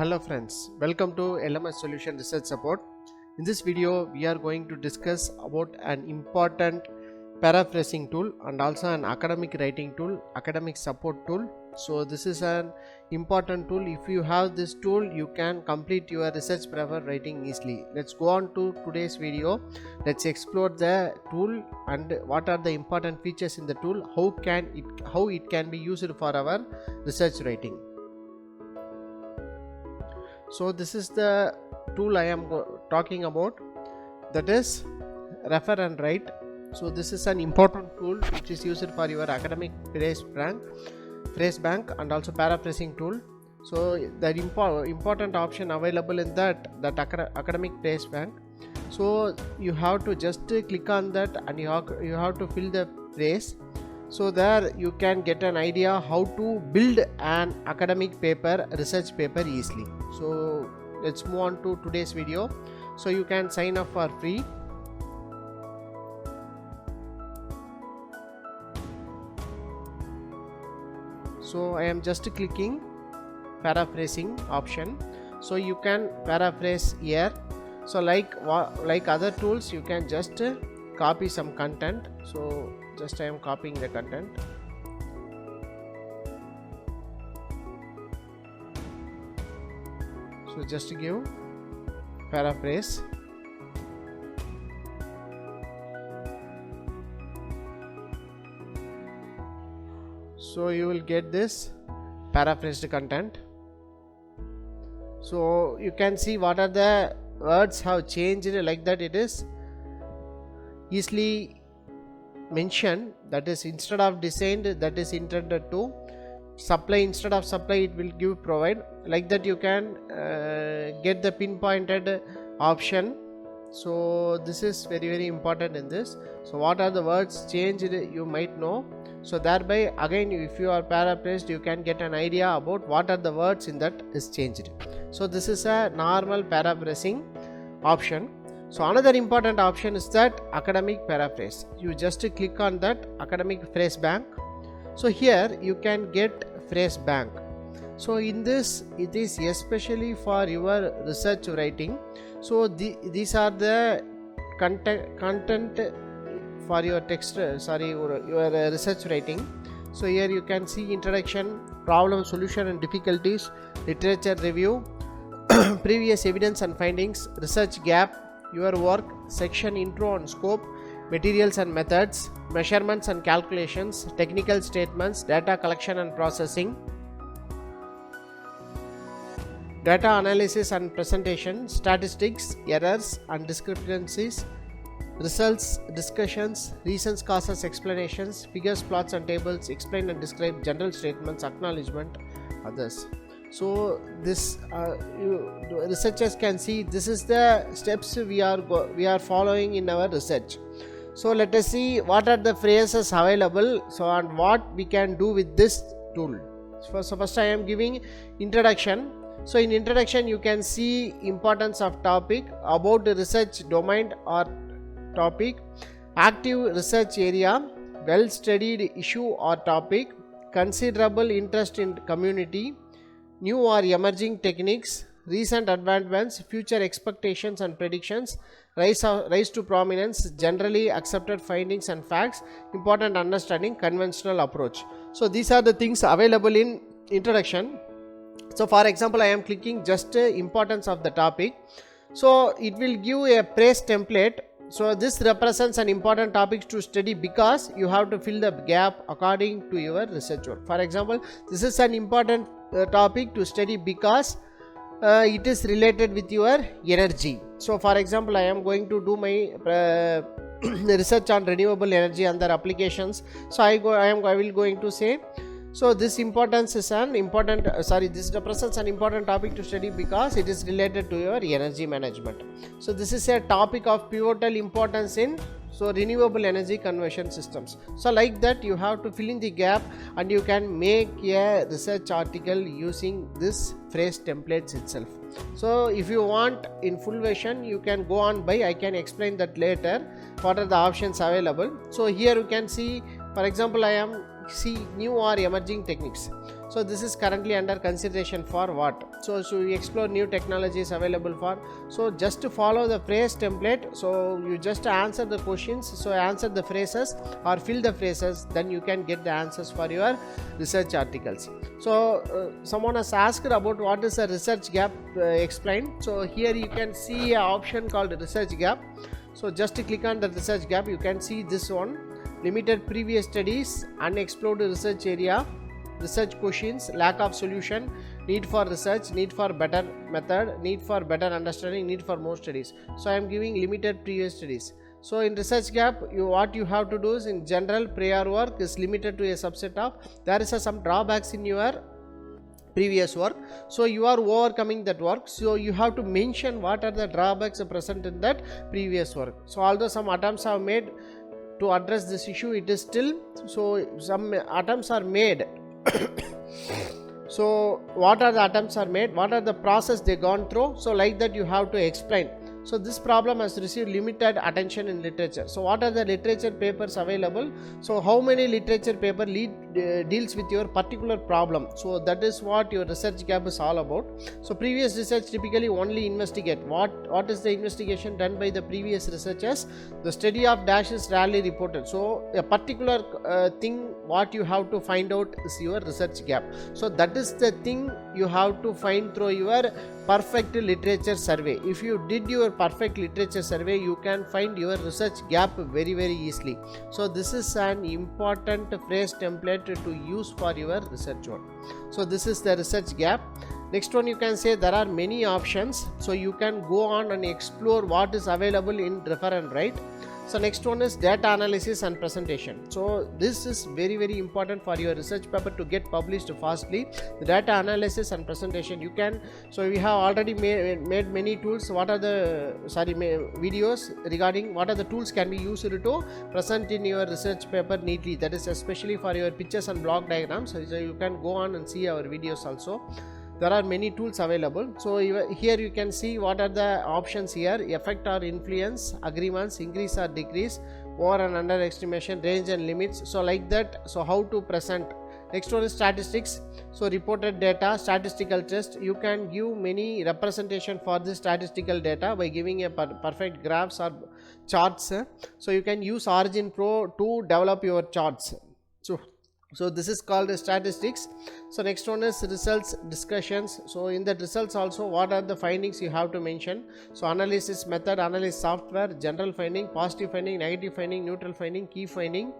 Hello friends, welcome to LMS Solution Research Support. In this video we are going to discuss about an important paraphrasing tool and also an academic writing tool, academic support tool. So this is an important tool. If you have this tool, you can complete your research paper writing easily. Let's go on to today's video. Let's explore the tool and what are the important features in the tool, how it can be used for our research writing. So this is the tool I am talking about, that is refer and write. So this is an important tool which is used for your academic phrase bank and also paraphrasing tool. So the important option available in that academic phrase bank. So you have to just click on that and you have to fill the phrase. So there you can get an idea how to build an academic paper, research paper easily. So let's move on to today's video. So you can sign up for free. So I am just clicking paraphrasing option. So you can paraphrase here. So like other tools, you can just copy some content. So just I am copying the content. So just give paraphrase. So you will get this paraphrased content. So you can see what are the words have changed, like that it is easily mentioned, that is instead of designed, that is intended to supply, instead of supply it will give provide, like that you can get the pinpointed option. So this is very important in this. So what are the words changed, you might know. So thereby again, if you are paraphrased, you can get an idea about what are the words in that is changed. So this is a normal paraphrasing option. So another important option is that academic paraphrase. You just click on that academic phrase bank. So here you can get phrase bank. So in this, it is especially for your research writing. So these are the content for your your research writing. So here you can see introduction, problem, solution and difficulties, literature review, previous evidence and findings, research gap, your work, section, intro and scope, materials and methods, measurements and calculations, technical statements, data collection and processing, data analysis and presentation, statistics, errors and discrepancies, results, discussions, reasons, causes, explanations, figures, plots and tables, explain and describe, general statements, acknowledgement, others. So this researchers can see this is the steps we are following in our research. So let us see what are the phrases available, so and what we can do with this tool. So first I am giving introduction. So in introduction you can see importance of topic, about the research domain or topic, active research area, well studied issue or topic, considerable interest in community, new or emerging techniques, recent advancements, future expectations and predictions, rise to prominence, generally accepted findings and facts, important understanding, conventional approach. So these are the things available in introduction. So for example, I am clicking just importance of the topic. So it will give a phrase template. So this represents an important topic to study because you have to fill the gap according to your research work. For example, this is an important topic to study because it is related with your energy. So for example, I am going to do my research on renewable energy and their applications. So I will going to say, so this importance is an important this represents an important topic to study because it is related to your energy management. So this is a topic of pivotal importance in renewable energy conversion systems. So like that you have to fill in the gap and you can make a research article using this phrase templates itself. So if you want in full version, you can go on by, I can explain that later what are the options available. So here you can see, for example, I am see new or emerging techniques. So this is currently under consideration for what? So we explore new technologies available for. So just to follow the phrase template, so you just answer the questions, so answer the phrases or fill the phrases, then you can get the answers for your research articles. So someone has asked about what is a research gap explained. So here you can see an option called research gap. So just to click on the research gap, you can see this one: limited previous studies, unexplored research area, research questions, lack of solution, need for research, need for better method, need for better understanding, need for more studies. So I am giving limited previous studies. So in research gap, what you have to do is, in general, prior work is limited to a subset of, there is some drawbacks in your previous work, so you are overcoming that work. So you have to mention what are the drawbacks present in that previous work. So although some attempts are made to address this issue, it is still, so some attempts are made. So what are the attempts are made, what are the process they gone through, so like that you have to explain. So this problem has received limited attention in literature. So what are the literature papers available? So how many literature paper deals with your particular problem? So that is what your research gap is all about. So previous research typically only investigate. What is the investigation done by the previous researchers? The study of dash is rarely reported. So a particular thing what you have to find out is your research gap. So that is the thing you have to find through your perfect literature survey. If you did your perfect literature survey, you can find your research gap very easily. So this is an important phrase template to use for your research work. So this is the research gap. Next one, you can say there are many options, so you can go on and explore what is available in refer and write. So next one is data analysis and presentation. So this is very important for your research paper to get published fastly. The data analysis and presentation, you can, so we have already made many tools. What are the videos regarding what are the tools can be used to present in your research paper neatly. That is especially for your pictures and block diagrams. So you can go on and see our videos also. There are many tools available. So here you can see what are the options here: effect or influence, agreements, increase or decrease, over and under estimation, range and limits. So like that, so how to present. Next one is statistics. So reported data, statistical test. You can give many representation for this statistical data by giving a perfect graphs or charts. So you can use Origin Pro to develop your charts. So this is called statistics. So next one is results discussions. So in the results also, what are the findings you have to mention? So analysis method, analysis software, general finding, positive finding, negative finding, neutral finding, key finding,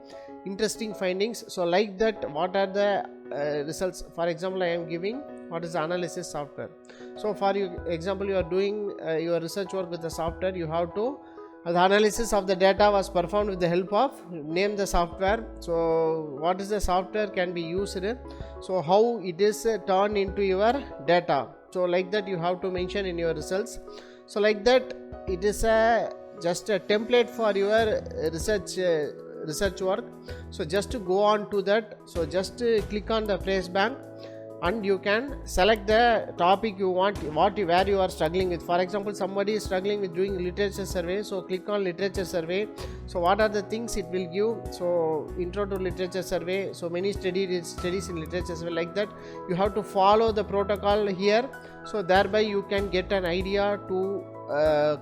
interesting findings. So like that, what are the results? For example, I am giving what is the analysis software. So for example, you are doing your research work with the software, you have to the analysis of the data was performed with the help of, name the software. So what is the software can be used, so how it is turned into your data. So like that you have to mention in your results. So like that, it is just a template for your research work. So just to go on to that, so just click on the phrase bank and you can select the topic you want, where you are struggling with. For example, somebody is struggling with doing literature survey, so click on literature survey. So what are the things it will give? So intro to literature survey, so many studies in literature survey. Like that you have to follow the protocol here, so thereby you can get an idea to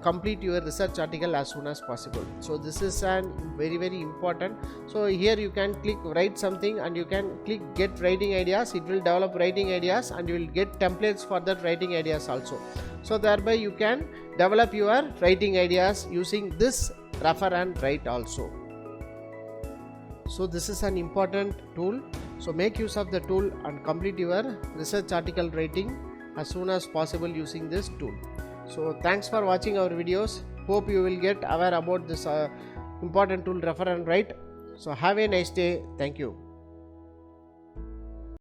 complete your research article as soon as possible. So this is very important. So here you can click write something and you can click get writing ideas. It will develop writing ideas and you will get templates for that writing ideas also. So thereby you can develop your writing ideas using this refer and write also. So this is an important tool. So make use of the tool and complete your research article writing as soon as possible using this tool. So thanks for watching our videos. Hope you will get aware about this important tool refer and write. So have a nice day. Thank you.